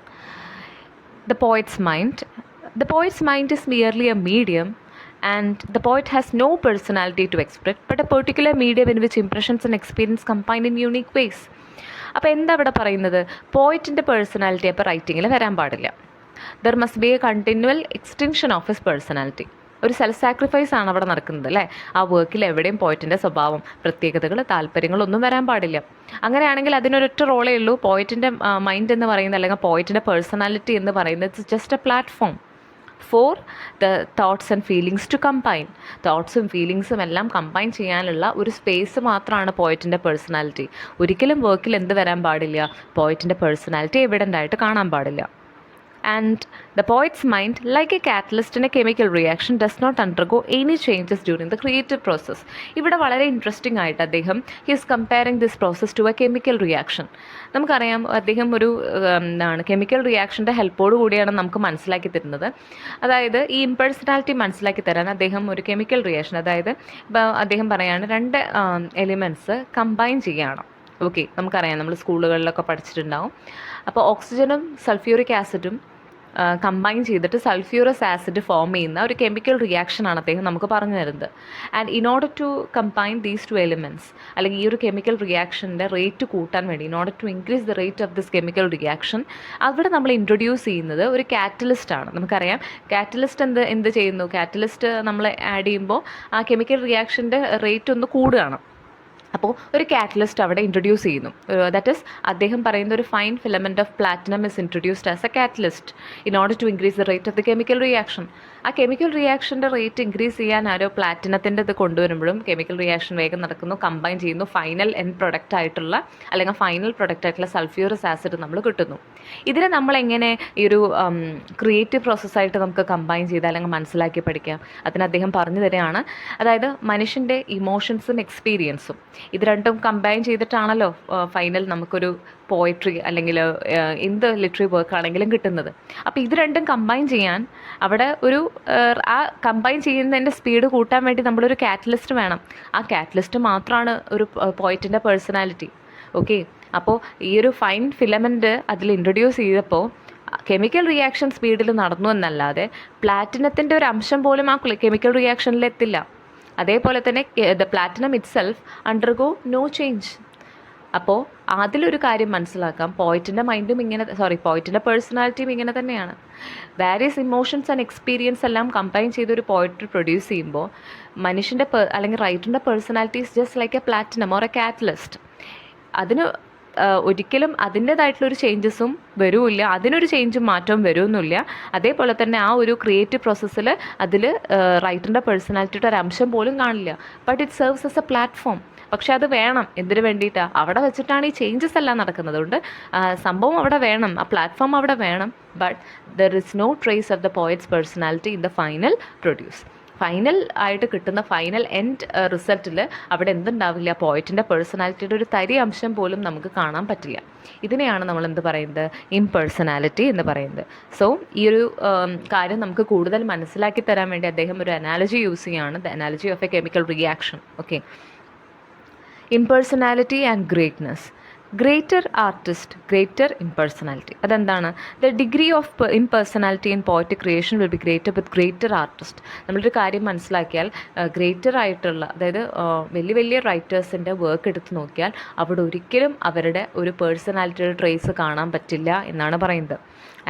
The poet's mind is merely a medium, and the poet has no personality to express, but a particular medium in which impressions and experience combine in unique ways. അപ്പോൾ എന്താ ഇവിടെ പറയുന്നത്? പോയിറ്റിൻ്റെ personality അപ്പോൾ റൈറ്റിങ്ങിൽ വരാൻ പാടില്ല. There must be A continual extension of his personality. ഒരു self sacrifice ആണ് അവിടെ നടക്കുന്നത് അല്ലേ? ആ വർക്കിൽ എവിടെയും പോയിറ്റിൻ്റെ സ്വഭാവം, പ്രത്യേകതകൾ, താല്പര്യങ്ങളൊന്നും വരാൻ പാടില്ല. അങ്ങനെയാണെങ്കിൽ അതിനൊരൊറ്റ റോളേ ഉള്ളൂ. പോയിറ്റിൻ്റെ മൈൻഡ് എന്ന് പറയുന്നത്, അല്ലെങ്കിൽ പോയിറ്റിൻ്റെ പേഴ്സണാലിറ്റി എന്ന് പറയുന്നത് it's just a platform for the thoughts and feelings to combine. തോട്ട്സും ഫീലിങ്സും എല്ലാം കമ്പൈൻ ചെയ്യാനുള്ള ഒരു സ്പേസ് മാത്രമാണ് പോയറ്റിൻ്റെ പേഴ്സണാലിറ്റി. ഒരിക്കലും വർക്കിൽ എന്ത് വരാൻ പാടില്ല? പോയറ്റിൻ്റെ പേഴ്സണാലിറ്റി എവിഡൻ്റ് ആയിട്ട് കാണാൻ പാടില്ല. And the poet's mind, like a catalyst in a chemical reaction, does not undergo any changes during the creative process. ഇവിടെ വളരെ ഇൻട്രസ്റ്റിംഗ് ആയിട്ട് അദ്ദേഹം he's comparing this process to a chemical reaction. നമുക്കറിയാം അദ്ദേഹം ഒരു കെമിക്കൽ റിയാക്ഷൻ്റെ ഹെൽപ്പോട് കൂടിയാണ് നമുക്ക് മനസ്സിലാക്കി തരുന്നത്. അതായത് ഈ ഇംപേഴ്സണാലിറ്റി മനസ്സിലാക്കി തരാൻ അദ്ദേഹം ഒരു കെമിക്കൽ റിയാക്ഷൻ, അതായത് ഇപ്പോൾ അദ്ദേഹം പറയാണ് 2 എലിമെൻറ്റ്സ് കമ്പൈൻ ചെയ്യുകയാണ്. ഓക്കെ, നമുക്കറിയാം, നമ്മൾ സ്കൂളുകളിലൊക്കെ പഠിച്ചിട്ടുണ്ടാവും. അപ്പോൾ ഓക്സിജനും സൾഫ്യൂറിക് ആസിഡും കമ്പൈൻ ചെയ്തിട്ട് സൾഫ്യൂറസ് ആസിഡ് ഫോം ചെയ്യുന്ന ഒരു കെമിക്കൽ റിയാക്ഷനാണ് അദ്ദേഹം നമുക്ക് പറഞ്ഞു തരുന്നത്. And in order to combine these 2 elements, അല്ലെങ്കിൽ ഈ ഒരു കെമിക്കൽ റിയാക്ഷൻ്റെ റേറ്റ് കൂട്ടാൻ വേണ്ടി, in order to increase the rate of this chemical reaction, അവിടെ നമ്മൾ ഇൻട്രൊഡ്യൂസ് ചെയ്യുന്നത് ഒരു കാറ്റലിസ്റ്റ് ആണ്. നമുക്കറിയാം കാറ്റലിസ്റ്റ് എന്ത് ചെയ്യുന്നു? കാറ്റലിസ്റ്റ് നമ്മൾ ആഡ് ചെയ്യുമ്പോൾ ആ കെമിക്കൽ റിയാക്ഷൻ്റെ റേറ്റ് ഒന്ന് കൂടുകയാണ്. അപ്പോൾ ഒരു കാറ്റലിസ്റ്റ് അവിടെ ഇൻട്രൊഡ്യൂസ് ചെയ്യുന്നു. ദാറ്റ് ഈസ് അദ്ദേഹം പറയുന്ന ഒരു fine filament of platinum is introduced as a catalyst in order to increase the rate of the chemical reaction. ആ കെമിക്കൽ റിയാക്ഷൻ്റെ റേറ്റ് ഇൻക്രീസ് ചെയ്യാൻ ആരോ പ്ലാറ്റിനത്തിൻ്റെ ഇത് കൊണ്ടുവരുമ്പോഴും കെമിക്കൽ റിയാക്ഷൻ വേഗം നടക്കുന്നു, കമ്പൈൻ ചെയ്യുന്നു, ഫൈനൽ എൻഡ് പ്രൊഡക്റ്റ് ആയിട്ടുള്ള, അല്ലെങ്കിൽ ഫൈനൽ പ്രൊഡക്റ്റ് ആയിട്ടുള്ള സൾഫ്യൂറസ് ആസിഡ് നമ്മൾ കിട്ടുന്നു. ഇതിനെ നമ്മളെങ്ങനെ ഈ ഒരു ക്രിയേറ്റീവ് പ്രോസസ്സായിട്ട് നമുക്ക് കമ്പൈൻ ചെയ്ത് അല്ലെങ്കിൽ മനസ്സിലാക്കി പഠിക്കാം? അതിന് അദ്ദേഹം പറഞ്ഞു തരികയാണ്. അതായത് മനുഷ്യൻ്റെ ഇമോഷൻസും എക്സ്പീരിയൻസും ഇത് രണ്ടും കമ്പൈൻ ചെയ്തിട്ടാണല്ലോ ഫൈനൽ നമുക്കൊരു പോയട്രി അല്ലെങ്കിൽ എന്ത് ലിറ്റററി വർക്ക് ആണെങ്കിലും കിട്ടുന്നത്. അപ്പോൾ ഇത് രണ്ടും കമ്പൈൻ ചെയ്യാൻ അവിടെ ഒരു ആ കമ്പൈൻ ചെയ്യുന്നതിൻ്റെ സ്പീഡ് കൂട്ടാൻ വേണ്ടി നമ്മളൊരു കാറ്റലിസ്റ്റ് വേണം. ആ കാറ്റലിസ്റ്റ് മാത്രമാണ് ഒരു പോയറ്റിൻ്റെ പേഴ്സണാലിറ്റി. ഓക്കെ, അപ്പോൾ ഈ ഒരു ഫൈൻ ഫിലമെൻറ്റ് അതിൽ ഇൻട്രൊഡ്യൂസ് ചെയ്തപ്പോൾ കെമിക്കൽ റിയാക്ഷൻ സ്പീഡിൽ നടന്നു എന്നല്ലാതെ പ്ലാറ്റിനത്തിൻ്റെ ഒരു അംശം പോലും ആ കെമിക്കൽ റിയാക്ഷനിൽ എത്തില്ല. അതേപോലെ തന്നെ the platinum itself undergo no change. അപ്പോൾ അതിലൊരു കാര്യം മനസ്സിലാക്കാം, പോയിറ്റിൻ്റെ മൈൻഡും പോയിറ്റിൻ്റെ പേഴ്സണാലിറ്റിയും ഇങ്ങനെ തന്നെയാണ്. വാരിയസ് ഇമോഷൻസ് ആൻഡ് എക്സ്പീരിയൻസ് എല്ലാം കമ്പൈൻ ചെയ്തൊരു പോയിട്രി പ്രൊഡ്യൂസ് ചെയ്യുമ്പോൾ മനുഷ്യൻ്റെ അല്ലെങ്കിൽ റൈറ്ററിൻ്റെ personality is just like a platinum or a catalyst. അതിന് ഒരിക്കലും അതിൻ്റേതായിട്ടുള്ളൊരു ചേഞ്ചസും വരുമില്ല, അതിനൊരു ചേഞ്ചും മാറ്റവും വരുമെന്നില്ല. അതേപോലെ തന്നെ ആ ഒരു ക്രിയേറ്റീവ് പ്രോസസ്സിൽ അതിൽ റൈറ്ററിൻ്റെ പേഴ്സണാലിറ്റിയുടെ ഒരു അംശം പോലും കാണില്ല. But it serves S A platform. പക്ഷേ അത് വേണം. എന്തിനു വേണ്ടിയിട്ടാണ്? അവിടെ വെച്ചിട്ടാണ് ഈ ചേഞ്ചസ് എല്ലാം നടക്കുന്നത്. അതുകൊണ്ട് സംഭവം അവിടെ വേണം, ആ പ്ലാറ്റ്ഫോം അവിടെ വേണം. But there is no trace of the poet's personality in the final produce. Final ആയിട്ട് കിട്ടുന്ന ഫൈനൽ എൻഡ് റിസൾട്ടിൽ അവിടെ എന്തുണ്ടാവില്ല? പോയറ്റിൻ്റെ പേഴ്സണാലിറ്റിയുടെ ഒരു തരി അംശം പോലും നമുക്ക് കാണാൻ പറ്റില്ല. ഇതിനെയാണ് നമ്മൾ എന്ത് പറയുന്നത്? ഇംപേഴ്സണാലിറ്റി എന്ന് പറയുന്നത്. സോ ഈ ഒരു കാര്യം നമുക്ക് കൂടുതൽ മനസ്സിലാക്കി തരാൻ വേണ്ടി അദ്ദേഹം ഒരു അനാലജി യൂസ് ചെയ്യുകയാണ്, the analogy of a chemical reaction. Okay, impersonality and greatness. Greater artist, greater impersonality. അതെന്താണ്? The degree of impersonality in poetic creation will be greater with greater artist. നമ്മളൊരു കാര്യം മനസ്സിലാക്കിയാൽ ഗ്രേറ്റർ ആയിട്ടുള്ള, അതായത് വലിയ വലിയ റൈറ്റേഴ്സിൻ്റെ വർക്ക് എടുത്ത് നോക്കിയാൽ അവിടെ ഒരിക്കലും അവരുടെ ഒരു പേഴ്സണാലിറ്റിയുടെ ട്രേസ് കാണാൻ പറ്റില്ല എന്നാണ് പറയുന്നത്.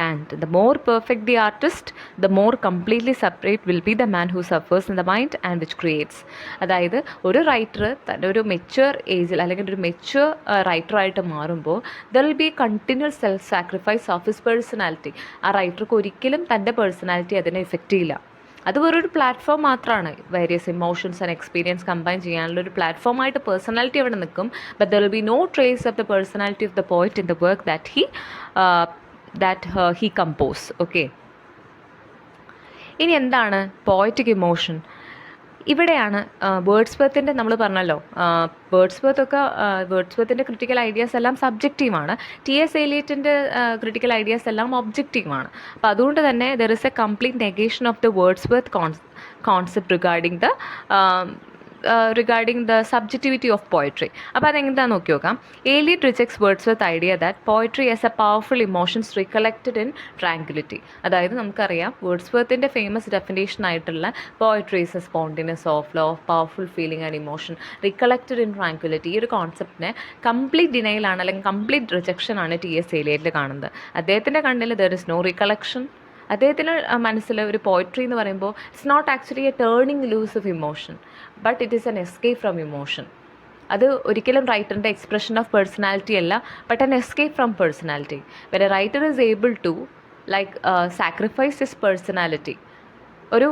And the more perfect the artist, the more completely separate will be the man who suffers in the mind and which creates. അതായത് ഒരു റൈറ്റർ തൻ്റെ ഒരു മെച്യൂർ ഏജിൽ അല്ലെങ്കിൽ ഒരു മെച്യൂർ റൈറ്ററായിട്ട് മാറുമ്പോൾ there will B continuous self sacrifice of his personality. ആ റൈറ്റർക്ക് ഒരിക്കലും തൻ്റെ പേഴ്സണാലിറ്റി അതിനെ എഫക്റ്റ് ചെയ്യില്ല. അത് വേറൊരു പ്ലാറ്റ്ഫോം മാത്രമാണ്. Various emotions and experience combine ചെയ്യാനുള്ള ഒരു പ്ലാറ്റ്ഫോമായിട്ട് പേഴ്സണാലിറ്റി അവിടെ നിൽക്കും. But there will be no trace of the personality of the poet in the work that he compose. Okay, ഇനി എന്താണ് പോയറ്റിക് ഇമോഷൻ? ഇവിടെയാണ് വേർഡ്സ്വർത്തിൻ്റെ, നമ്മൾ പറഞ്ഞല്ലോ വേർഡ്സ്വർത്തിൻ്റെ ക്രിട്ടിക്കൽ ഐഡിയാസ് എല്ലാം സബ്ജക്റ്റീവാണ്. ടി.എസ്. എലിയറ്റിൻ്റെ ക്രിട്ടിക്കൽ ഐഡിയാസ് എല്ലാം ഒബ്ജക്റ്റീവാണ്. അപ്പോൾ അതുകൊണ്ട് തന്നെ there is a complete negation of the Wordsworth concept regarding the subjectivity of poetry. അപ്പോൾ അതെന്താണെന്ന് നോക്കി നോക്കാം. Eliot rejects Wordsworth idea that poetry as a powerful emotions recollected in tranquillity. അതായത് നമുക്കറിയാം വേർഡ്സ്വർത്തിൻ്റെ ഫേമസ് ഡെഫിനേഷൻ ആയിട്ടുള്ള poetry is a spontaneous of love, powerful feeling and emotion recollected in tranquillity. ഈ ഒരു കോൺസെപ്റ്റിനെ കംപ്ലീറ്റ് ഡിനയിലാണ് അല്ലെങ്കിൽ കംപ്ലീറ്റ് റിജക്ഷനാണ് ടി.എസ്. എലിയറ്റിൽ കാണുന്നത്. അദ്ദേഹത്തിൻ്റെ കണ്ണിൽ ദർ ഇസ് നോ റിക്കലക്ഷൻ. അദ്ദേഹത്തിൻ്റെ മനസ്സിൽ ഒരു പോയട്രി എന്ന് പറയുമ്പോൾ it's not actually a turning loose of emotion, but it is an escape from emotion. അത് ഒരിക്കലും റൈറ്ററിൻ്റെ എക്സ്പ്രഷൻ ഓഫ് പേഴ്സണാലിറ്റി അല്ല, but an escape from personality. When a writer is able to sacrifice his personality. ഒരു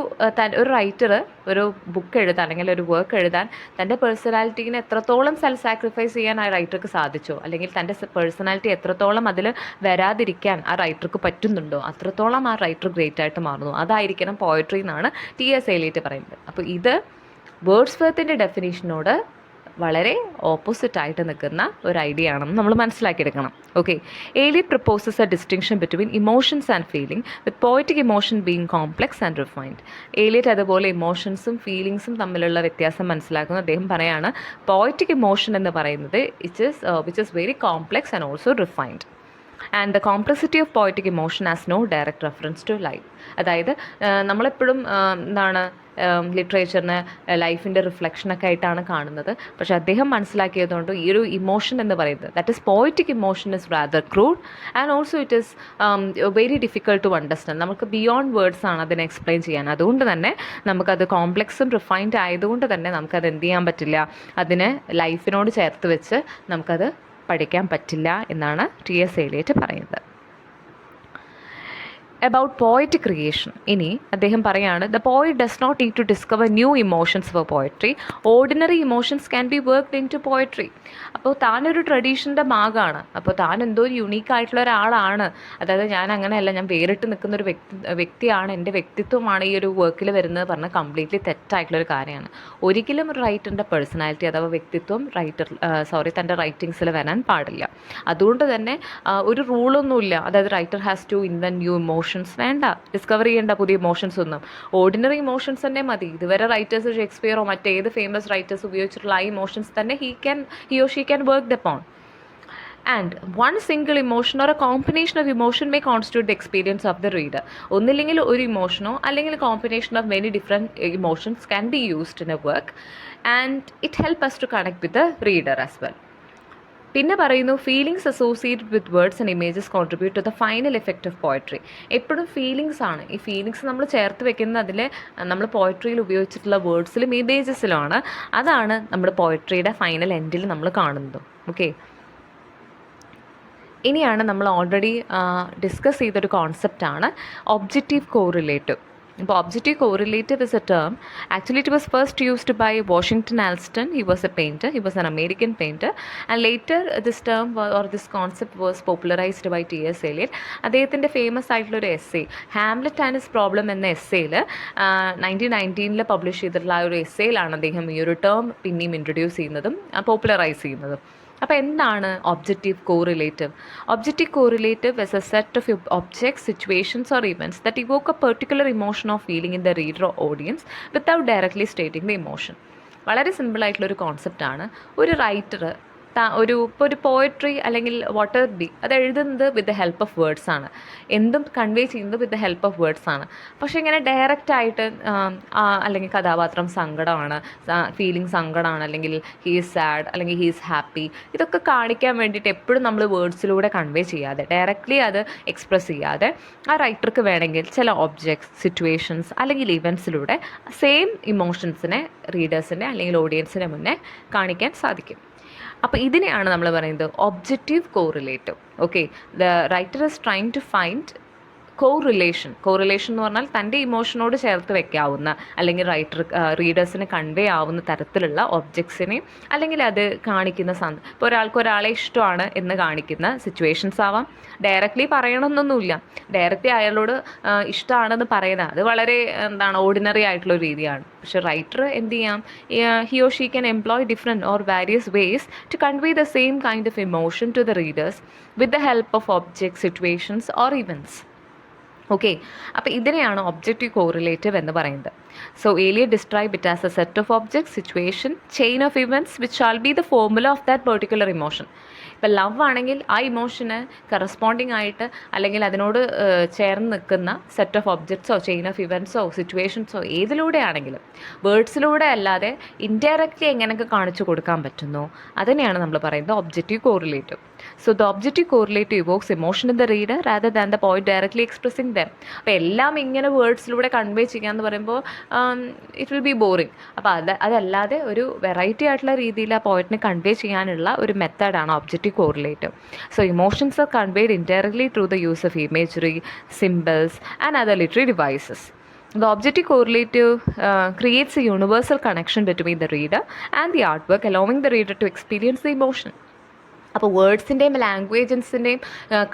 writer ഒരു book എഴുതാൻ അല്ലെങ്കിൽ ഒരു work എഴുതാൻ തൻ്റെ പേഴ്സണാലിറ്റീനെ എത്രത്തോളം സെൽഫ് സാക്രിഫൈസ് ചെയ്യാൻ ആ റൈറ്റർക്ക് സാധിച്ചോ, അല്ലെങ്കിൽ തൻ്റെ പേഴ്സണാലിറ്റി എത്രത്തോളം അതിൽ വരാതിരിക്കാൻ ആ റൈറ്റർക്ക് പറ്റുന്നുണ്ടോ, അത്രത്തോളം ആ റൈറ്റർ ഗ്രേറ്റ് ആയിട്ട് മാറുന്നു. അതായിരിക്കണം പോയട്രി എന്നാണ് ടി.എസ്. എലിയറ്റ് പറയുന്നത്. അപ്പോൾ ഇത് വേർഡ്സ്വർത്തിൻ്റെ ഡെഫിനേഷനോട് വളരെ ഓപ്പോസിറ്റായിട്ട് നിൽക്കുന്ന ഒരു ഐഡിയ ആണെന്ന് നമ്മൾ മനസ്സിലാക്കിയെടുക്കണം. Okay, Eliot proposes a distinction between emotions and feeling with poetic emotion being complex and refined. Eliot അതുപോലെ ഇമോഷൻസും ഫീലിങ്സും തമ്മിലുള്ള വ്യത്യാസം മനസ്സിലാക്കുന്നു. അദ്ദേഹം പറയാണ് പോയറ്റിക് ഇമോഷൻ എന്ന് പറയുന്നത് which is very complex and also refined. And the complexity of poetic emotion has no direct reference to life. അതായത് നമ്മളെപ്പോഴും ലിറ്ററേച്ചറിന് ലൈഫിൻ്റെ റിഫ്ലക്ഷനൊക്കെ ആയിട്ടാണ് കാണുന്നത്. പക്ഷേ അദ്ദേഹം മനസ്സിലാക്കിയതുകൊണ്ട് ഈ ഒരു ഇമോഷൻ എന്ന് പറയുന്നത് that is poetic emotion is rather crude and also it is very difficult to understand. നമുക്ക് ബിയോണ്ട് വേർഡ്സ് ആണ് അതിനെ എക്സ്പ്ലെയിൻ ചെയ്യാൻ. അതുകൊണ്ട് തന്നെ നമുക്കത് കോംപ്ലക്സും റിഫൈൻഡ് ആയതുകൊണ്ട് തന്നെ നമുക്കത് എന്ത് ചെയ്യാൻ പറ്റില്ല, അതിനെ ലൈഫിനോട് ചേർത്ത് വെച്ച് നമുക്കത് പഠിക്കാൻ പറ്റില്ല എന്നാണ് ടി.എസ്. എലിയറ്റ് പറയുന്നത്. about poetic creation. ഇനി അദ്ദേഹം പറയാണ് the poet does not need to discover new emotions for poetry. Ordinary emotions can be worked into poetry. അപ്പോൾ താനൊരു ട്രഡീഷൻ്റെ ഭാഗമാണ്. അപ്പോൾ താൻ എന്തോ ഒരു യുണീക്ക് ആയിട്ടുള്ള ഒരാളാണ്. അതായത് ഞാൻ അങ്ങനെയല്ല, ഞാൻ വേറിട്ട് നിൽക്കുന്ന ഒരു വ്യക്തിയാണ്, എൻ്റെ വ്യക്തിത്വമാണ് ഈ ഒരു വർക്കിൽ വരുന്നത് പറഞ്ഞാൽ കംപ്ലീറ്റ്ലി തെറ്റായിട്ടുള്ളൊരു കാര്യമാണ്. ഒരിക്കലും ഒരു റൈറ്ററിൻ്റെ പേഴ്സണാലിറ്റി അഥവാ വ്യക്തിത്വം തൻ്റെ റൈറ്റിങ്സിൽ വരാൻ പാടില്ല. അതുകൊണ്ട് തന്നെ ഒരു റൂളൊന്നുമില്ല, അതായത് writer has to invent new emotions വേണ്ട, ഡിസ്കവർ ചെയ്യേണ്ട പുതിയ ഇമോഷൻസ് ഒന്നും. ഓർഡിനറി ഇമോഷൻസ് തന്നെ മതി. ഇതുവരെ റൈറ്റേഴ്സ് ഷേക്സ്പിയറോ മറ്റേത് ഫേമസ് റൈറ്റേഴ്സ് ഉപയോഗിച്ചിട്ടുള്ള ആ ഇമോഷൻസ് തന്നെ he or she can work upon. And one single emotion or a combination of emotion may constitute the experience of the reader. ഒന്നില്ലെങ്കിൽ ഒരു ഇമോഷനോ അല്ലെങ്കിൽ combination of many different emotions can be used in A work and it help us to connect with the reader as well. പിന്നെ പറയുന്നു feelings associated with words and images contribute to the final effect of poetry. എപ്പോഴും feelings ആണ്. ഈ feelings നമ്മൾ ചേർത്ത് വെക്കുന്ന അതിൽ നമ്മൾ പോയട്രിയിൽ ഉപയോഗിച്ചിട്ടുള്ള വേർഡ്സിലും ഇമേജസിലുമാണ്. അതാണ് നമ്മുടെ പോയട്രിയുടെ ഫൈനൽ എൻഡിൽ നമ്മൾ കാണുന്നത്. ഓക്കെ, ഇനിയാണ് നമ്മൾ ഓൾറെഡി ഡിസ്കസ് ചെയ്തൊരു കോൺസെപ്റ്റാണ് ഒബ്ജക്റ്റീവ് കോറിലേറ്റീവ്. ഇപ്പോൾ objective correlative is a term. Actually it was first used by Washington Allston. He was a painter. He was an American painter. And later this term or this concept was popularized by T.S. Eliot. അദ്ദേഹത്തിൻ്റെ famous ആയിട്ടുള്ളൊരു essay Hamlet and his problem എന്ന എസ്സേയിൽ 1919 publish ചെയ്തിട്ടുള്ള ആ ഒരു എസ്സേയിലാണ് അദ്ദേഹം ഈ ഒരു term പിന്നെയും ഇൻട്രൊഡ്യൂസ് ചെയ്യുന്നതും പോപ്പുലറൈസ് ചെയ്യുന്നതും. അപ്പോൾ എന്താണ് objective correlative? Objective correlative is A set of objects, situations or events that Evoque A particular emotion of feeling in the reader or audience without directly stating the emotion. വളരെ സിമ്പിളായിട്ടുള്ളൊരു കോൺസെപ്റ്റാണ്. ഒരു writer ഇപ്പോൾ ഒരു poetry അല്ലെങ്കിൽ what B അത് എഴുതുന്നത് വിത്ത് the help of words ആണ്. എന്തും കൺവേ ചെയ്യുന്നത് വിത്ത് ദ ഹെൽപ്പ് ഓഫ് വേർഡ്സ് ആണ്. പക്ഷേ ഇങ്ങനെ ഡയറക്റ്റായിട്ട് അല്ലെങ്കിൽ കഥാപാത്രം സങ്കടമാണ്, ഫീലിംഗ് സങ്കടമാണ്, അല്ലെങ്കിൽ ഹീസ് സാഡ്, അല്ലെങ്കിൽ ഹീസ് ഹാപ്പി, ഇതൊക്കെ കാണിക്കാൻ വേണ്ടിയിട്ട് എപ്പോഴും നമ്മൾ വേർഡ്സിലൂടെ കൺവേ ചെയ്യാതെ ഡയറക്റ്റ്ലി അത് എക്സ്പ്രസ് ചെയ്യാതെ ആ റൈറ്റർക്ക് വേണമെങ്കിൽ ചില ഒബ്ജക്ട്സ്, സിറ്റുവേഷൻസ് അല്ലെങ്കിൽ ഇവൻറ്റ്സിലൂടെ സെയിം ഇമോഷൻസിനെ റീഡേഴ്സിൻ്റെ അല്ലെങ്കിൽ ഓഡിയൻസിൻ്റെ മുന്നേ കാണിക്കാൻ സാധിക്കും. അപ്പോൾ ഇതിനെയാണ് നമ്മൾ പറയുന്നത് objective correlative. Okay, the writer is trying to find correlation എന്ന് പറഞ്ഞാൽ തൻ്റെ ഇമോഷനോട് ചേർത്ത് വെക്കാവുന്ന അല്ലെങ്കിൽ റീഡേഴ്സിന് കൺവേ ആവുന്ന തരത്തിലുള്ള ഒബ്ജക്ട്സിനെ അല്ലെങ്കിൽ അത് കാണിക്കുന്ന ഇപ്പോൾ ഒരാളെ ഇഷ്ടമാണ് എന്ന് കാണിക്കുന്ന സിറ്റുവേഷൻസ് ആവാം. ഡയറക്റ്റ്ലി പറയണമെന്നൊന്നുമില്ല. ഡയറക്റ്റ്ലി അയാളോട് ഇഷ്ടമാണെന്ന് പറയുന്നത് അത് വളരെ ഓർഡിനറി ആയിട്ടുള്ള ഒരു രീതിയാണ്. പക്ഷെ റൈറ്റർ എന്ത് ചെയ്യാം, he or she can employ different or various ways to convey the same kind of emotion to the readers with the help of object, situations or events. Okay, അപ്പോൾ ഇതിനെയാണ് ഒബ്ജക്റ്റീവ് കോറിലേറ്റീവ് എന്ന് പറയുന്നത്. So Eliot describe it as a set of objects, situation, chain of events which shall be the formula of that particular emotion. ഇപ്പോൾ love ആണെങ്കിൽ ആ ഇമോഷന് corresponding ആയിട്ട് അല്ലെങ്കിൽ അതിനോട് ചേർന്ന് നിൽക്കുന്ന സെറ്റ് ഓഫ് ഒബ്ജക്ട്സോ ചെയിൻ ഓഫ് ഇവൻറ്റ്സോ സിറ്റുവേഷൻസോ ഏതിലൂടെ ആണെങ്കിലും വേർഡ്സിലൂടെ അല്ലാതെ ഇൻഡയറക്റ്റ്ലി എങ്ങനെയൊക്കെ കാണിച്ചു കൊടുക്കാൻ പറ്റുന്നോ അതിനെയാണ് നമ്മൾ പറയുന്നത് objective correlative. So the objective correlative evokes emotion in the reader rather than the point directly expressing dum. അപ്പോൾ എല്ലാം ഇങ്ങനെ വേർഡ്സിലൂടെ കൺവേ ചെയ്യാന്ന് പറയുമ്പോൾ ഇറ്റ് വിൽ ബി ബോറിങ്. അപ്പോൾ അതല്ലാതെ ഒരു വെറൈറ്റി ആയിട്ടുള്ള രീതിയിൽ ആ പോയിന്റിനെ കൺവേ ചെയ്യാനുള്ള ഒരു മെത്തേഡാണ് objective correlative. So emotions are conveyed indirectly through the use of imagery, symbols and other literary devices. The objective correlative creates a universal connection between the reader and the artwork, allowing the reader to experience the emotion. അപ്പോൾ വേർഡ്സിൻ്റെയും ലാംഗ്വേജസിൻ്റെയും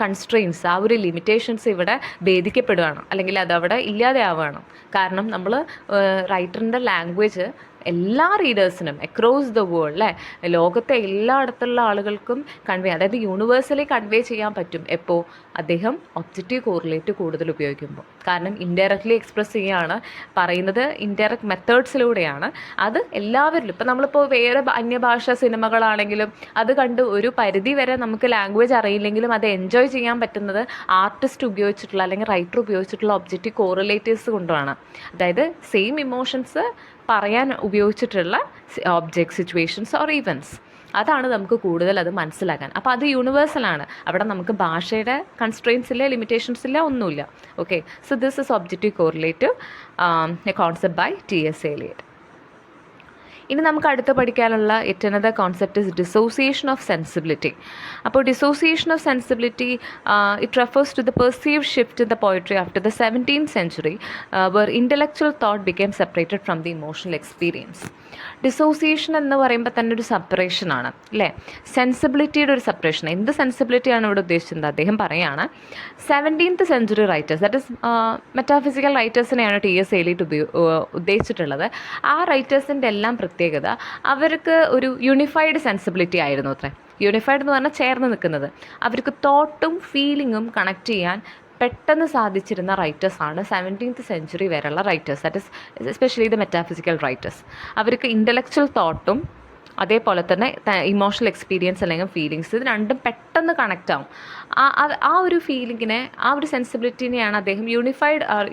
constraints, ആ ഒരു limitations ഇവിടെ ഭേദിക്കപ്പെടുകയാണ്, അല്ലെങ്കിൽ അതവിടെ ഇല്ലാതെ ആവുകയാണ്. കാരണം നമ്മൾ റൈറ്ററിൻ്റെ ലാംഗ്വേജ് എല്ലാ റീഡേഴ്സിനും അക്രോസ് ദ വേൾഡ് അല്ലേ, ലോകത്തെ എല്ലായിടത്തുള്ള ആളുകൾക്കും കൺവേ, അതായത് യൂണിവേഴ്സലി കൺവേ ചെയ്യാൻ പറ്റും. എപ്പോൾ അദ്ദേഹം ഒബ്ജക്റ്റീവ് കോറിലേറ്റീവ് കൂടുതൽ ഉപയോഗിക്കുമ്പോൾ. കാരണം ഇൻഡയറക്റ്റ്ലി എക്സ്പ്രസ് ചെയ്യുകയാണ്, പറയുന്നത് ഇൻഡയറക്റ്റ് മെത്തേഡ്സിലൂടെയാണ്. അത് എല്ലാവരിലും, ഇപ്പോൾ നമ്മളിപ്പോൾ വേറെ അന്യഭാഷാ സിനിമകളാണെങ്കിലും അത് കണ്ട് ഒരു പരിധി വരെ നമുക്ക് ലാംഗ്വേജ് അറിയില്ലെങ്കിലും അത് എൻജോയ് ചെയ്യാൻ പറ്റുന്നത് ആർട്ടിസ്റ്റ് ഉപയോഗിച്ചിട്ടുള്ള അല്ലെങ്കിൽ റൈറ്റർ ഉപയോഗിച്ചിട്ടുള്ള ഒബ്ജക്റ്റീവ് കോറിലേറ്റീവ്സ് കൊണ്ടാണ്. അതായത് സെയിം ഇമോഷൻസ് പറയാൻ ഉപയോഗിച്ചിട്ടുള്ള ഒബ്ജക്റ്റ്, സിറ്റുവേഷൻസ് ഓർ ഈവൻറ്റ്സ്. അതാണ് നമുക്ക് കൂടുതൽ അത് മനസ്സിലാക്കാൻ. അപ്പോൾ അത് യൂണിവേഴ്സലാണ്. അവിടെ നമുക്ക് ഭാഷയുടെ കൺസ്ട്രെയിൻസ് ഇല്ല, ലിമിറ്റേഷൻസ് ഇല്ല, ഒന്നുമില്ല. Okay, so this is objective correlative, a concept by T.S. Eliot. ഇനി നമുക്ക് അടുത്ത് പഠിക്കാനുള്ള another concept is dissociation of sensibility. അപ്പോൾ dissociation of sensibility, it refers to the perceived shift in the poetry after the 17th century, where intellectual thought became separated from the emotional experience. Dissociation എന്ന് പറയുമ്പോൾ തന്നെ ഒരു സെപ്പറേഷനാണ് അല്ലേ, സെൻസിബിലിറ്റിയുടെ ഒരു separation. എന്ത് സെൻസിബിലിറ്റിയാണ് ഇവിടെ ഉദ്ദേശിച്ചത്? അദ്ദേഹം പറയുകയാണ് 17th century writers, that is metaphysical റൈറ്റേഴ്സിനെയാണ് T.S. Eliot ഉദ്ദേശിച്ചിട്ടുള്ളത്. ആ റൈറ്റേഴ്സിൻ്റെ എല്ലാം പ്രത്യേകത അവർക്ക് ഒരു യൂണിഫൈഡ് സെൻസിബിലിറ്റി ആയിരുന്നു അത്രേ. യൂണിഫൈഡ് എന്ന് പറഞ്ഞാൽ ചേർന്ന് നിൽക്കുന്നത്. അവർക്ക് തോട്ടും ഫീലിങ്ങും കണക്ട് ചെയ്യാൻ പെട്ടെന്ന് സാധിച്ചിരുന്ന റൈറ്റേഴ്സാണ് 17th century വരെയുള്ള writers, that is especially the metaphysical writers. അവർക്ക് ഇൻ്റലക്ച്വൽ തോട്ടും അതേപോലെ തന്നെ ഇമോഷണൽ എക്സ്പീരിയൻസ് അല്ലെങ്കിൽ ഫീലിങ്സ്, ഇത് രണ്ടും പെട്ടെന്ന് കണക്റ്റ് ആവും. ആ ഒരു ഫീലിങ്ങിനെ, ആ ഒരു സെൻസിബിലിറ്റിനെയാണ് അദ്ദേഹം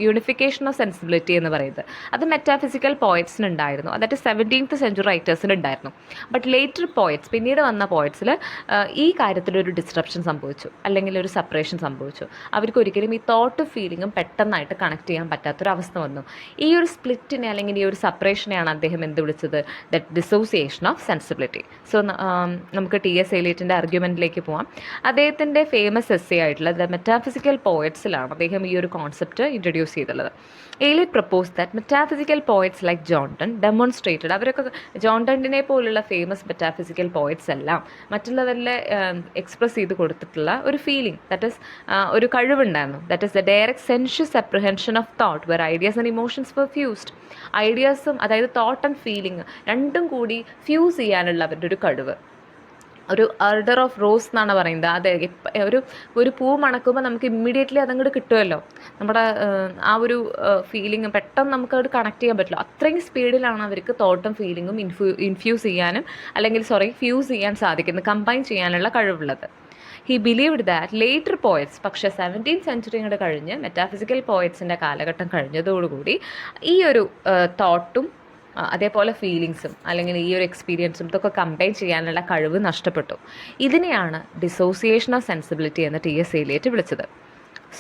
യൂണിഫിക്കേഷൻ ഓഫ് സെൻസിബിലിറ്റി എന്ന് പറയുന്നത്. അത് മെറ്റാഫിസിക്കൽ പോയറ്റ്സിനുണ്ടായിരുന്നു, അതായത് 17th century റൈറ്റേഴ്സിനുണ്ടായിരുന്നു. ബട്ട് ലേറ്റർ പോയറ്റ്സ്, പിന്നീട് വന്ന പോയറ്റ്സിൽ ഈ കാര്യത്തിലൊരു ഡിസ്ട്രപ്ഷൻ സംഭവിച്ചു, അല്ലെങ്കിൽ ഒരു സെപ്പറേഷൻ സംഭവിച്ചു. അവർക്ക് ഒരിക്കലും ഈ തോട്ടും ഫീലിങ്ങും പെട്ടെന്നായിട്ട് കണക്ട് ചെയ്യാൻ പറ്റാത്തൊരവസ്ഥ വന്നു. ഈ ഒരു സ്പ്ലിറ്റിനെ അല്ലെങ്കിൽ ഈ ഒരു സെപ്പറേഷനെയാണ് അദ്ദേഹം എന്ത് വിളിച്ചത്? The dissociation of sensibility. So നമുക്ക് T.S. Eliotൻ്റെ ആർഗ്യുമെൻറ്റിലേക്ക് പോവാം. അദ്ദേഹത്തിൻ്റെ ഫേമസ് എസ്സേ ആയിട്ടുള്ള ദ മെറ്റാഫിസിക്കൽ പോയറ്റ്സിലാണ് അദ്ദേഹം ഈ ഒരു കോൺസെപ്റ്റ് ഇൻട്രൊഡ്യൂസ് ചെയ്തുള്ളത്. Eliot proposed that metaphysical poets like John Donne demonstrated, അവരൊക്കെ ജോൺ ഡണ്ടിനെ പോലുള്ള ഫേമസ് മെറ്റാഫിസിക്കൽ പോയറ്റ്സ് എല്ലാം മറ്റുള്ളവരിലെ എക്സ്പ്രസ് ചെയ്ത് കൊടുത്തിട്ടുള്ള ഒരു ഫീലിംഗ്, ദാറ്റ് ഇസ് ഒരു കഴിവുണ്ടായിരുന്നു. That is the direct sensuous apprehension of thought where ideas and emotions were fused. ഐഡിയാസും അതായത് തോട്ട് ആൻഡ് ഫീലിംഗ് രണ്ടും കൂടി ഫ്യൂസ് ചെയ്യാനുള്ള അവരുടെ ഒരു കഴിവ്. ഒരു അർഡർ ഓഫ് റോസ് എന്നാണ് പറയുന്നത്. അതെ, ഒരു പൂ മണക്കുമ്പോൾ നമുക്ക് ഇമ്മീഡിയറ്റ്ലി അതങ്ങോട്ട് കിട്ടുമല്ലോ, നമ്മുടെ ആ ഒരു ഫീലിംഗ് പെട്ടെന്ന് നമുക്ക് അത് കണക്ട് ചെയ്യാൻ പറ്റില്ല. അത്രയും സ്പീഡിലാണ് അവർക്ക് തോട്ടും ഫീലിങ്ങും ഫ്യൂസ് ചെയ്യാൻ സാധിക്കുന്നത്, കമ്പൈൻ ചെയ്യാനുള്ള കഴിവുള്ളത്. He believed that later poets, പക്ഷേ 17th century ഇങ്ങോട്ട് കഴിഞ്ഞ് മെറ്റാഫിസിക്കൽ പോയറ്റ്സിൻ്റെ കാലഘട്ടം കഴിഞ്ഞതോടുകൂടി ഈ ഒരു തോട്ടും അതേപോലെ ഫീലിങ്സും അല്ലെങ്കിൽ ഈ ഒരു എക്സ്പീരിയൻസും ഇതൊക്കെ കമ്പൈൻ ചെയ്യാനുള്ള കഴിവ് നഷ്ടപ്പെട്ടു. ഇതിനെയാണ് ഡിസോസിയേഷൻ ഓഫ് സെൻസിബിലിറ്റി എന്ന് T.S. Eliot വിളിച്ചത്.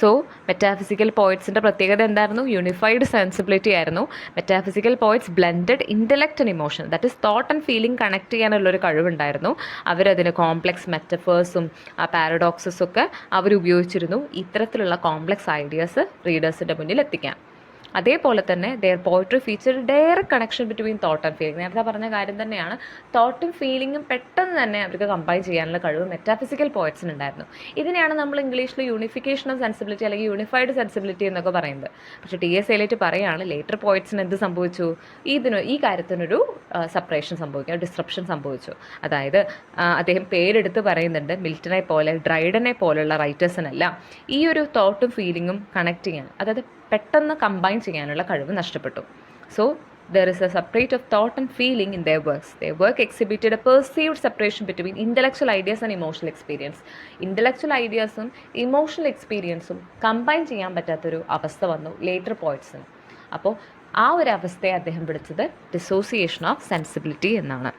സോ മെറ്റാഫിസിക്കൽ പോയിറ്റ്സിൻ്റെ പ്രത്യേകത എന്തായിരുന്നു? യൂണിഫൈഡ് സെൻസിബിലിറ്റി ആയിരുന്നു. Metaphysical poets blended intellect and emotion, that is thought and feeling connect ചെയ്യാനുള്ളൊരു കഴിവുണ്ടായിരുന്നു. അവരതിന് കോംപ്ലക്സ് മെറ്റഫേഴ്സും പാരഡോക്സസും ഒക്കെ അവരുപയോഗിച്ചിരുന്നു ഇത്തരത്തിലുള്ള കോംപ്ലക്സ് ഐഡിയാസ് റീഡേഴ്സിൻ്റെ മുന്നിൽ എത്തിക്കാൻ. അതേപോലെ തന്നെ their poetry feature direct connection between thought and feeling. നേരത്തെ പറഞ്ഞ കാര്യം തന്നെയാണ്, തോട്ടും ഫീലിംഗും പെട്ടെന്ന് തന്നെ അവർക്ക് കമ്പൈൻ ചെയ്യാനുള്ള കഴിവ് മെറ്റാഫിസിക്കൽ പോയറ്റ്സിനുണ്ടായിരുന്നു. ഇതിനെയാണ് നമ്മൾ ഇംഗ്ലീഷിൽ യൂണിഫിക്കേഷൻ ഓഫ് സെൻസിബിലിറ്റി അല്ലെങ്കിൽ യൂണിഫൈഡ് സെൻസിബിലിറ്റി എന്നൊക്കെ പറയുന്നത്. പക്ഷേ TS Eliot പറയുകയാണ് ലേറ്റർ പോയറ്റ്സിന് എന്ത് സംഭവിച്ചു? ഈ കാര്യത്തിനൊരു സെപ്പറേഷൻ സംഭവിക്കുക, ഡിസ്റപ്ഷൻ സംഭവിച്ചു. അതായത് അദ്ദേഹം പേരെടുത്ത് പറയുന്നുണ്ട്, മിൽട്ടനെ പോലെ ഡ്രൈഡനെ പോലുള്ള റൈറ്റേഴ്സിനെല്ലാം ഈ ഒരു തോട്ടും ഫീലിംഗും കണക്ട് ചെയ്യാൻ, അതായത് പെട്ടെന്ന് കമ്പൈൻ ചെയ്യാനുള്ള കഴിവ് നഷ്ടപ്പെട്ടു. So there is a separate of thought and feeling in their works. Their work exhibited a perceived separation between intellectual ideas and emotional experience. Intellectual ideasഉം ഇമോഷണൽ എക്സ്പീരിയൻസും കമ്പൈൻ ചെയ്യാൻ പറ്റാത്തൊരു അവസ്ഥ വന്നു ലേറ്റർ പോയിറ്റ്സിന്. അപ്പോൾ ആ ഒരു അവസ്ഥയെ അദ്ദേഹം വിളിച്ചത് ഡിസോസിയേഷൻ ഓഫ് സെൻസിബിലിറ്റി എന്നാണ്.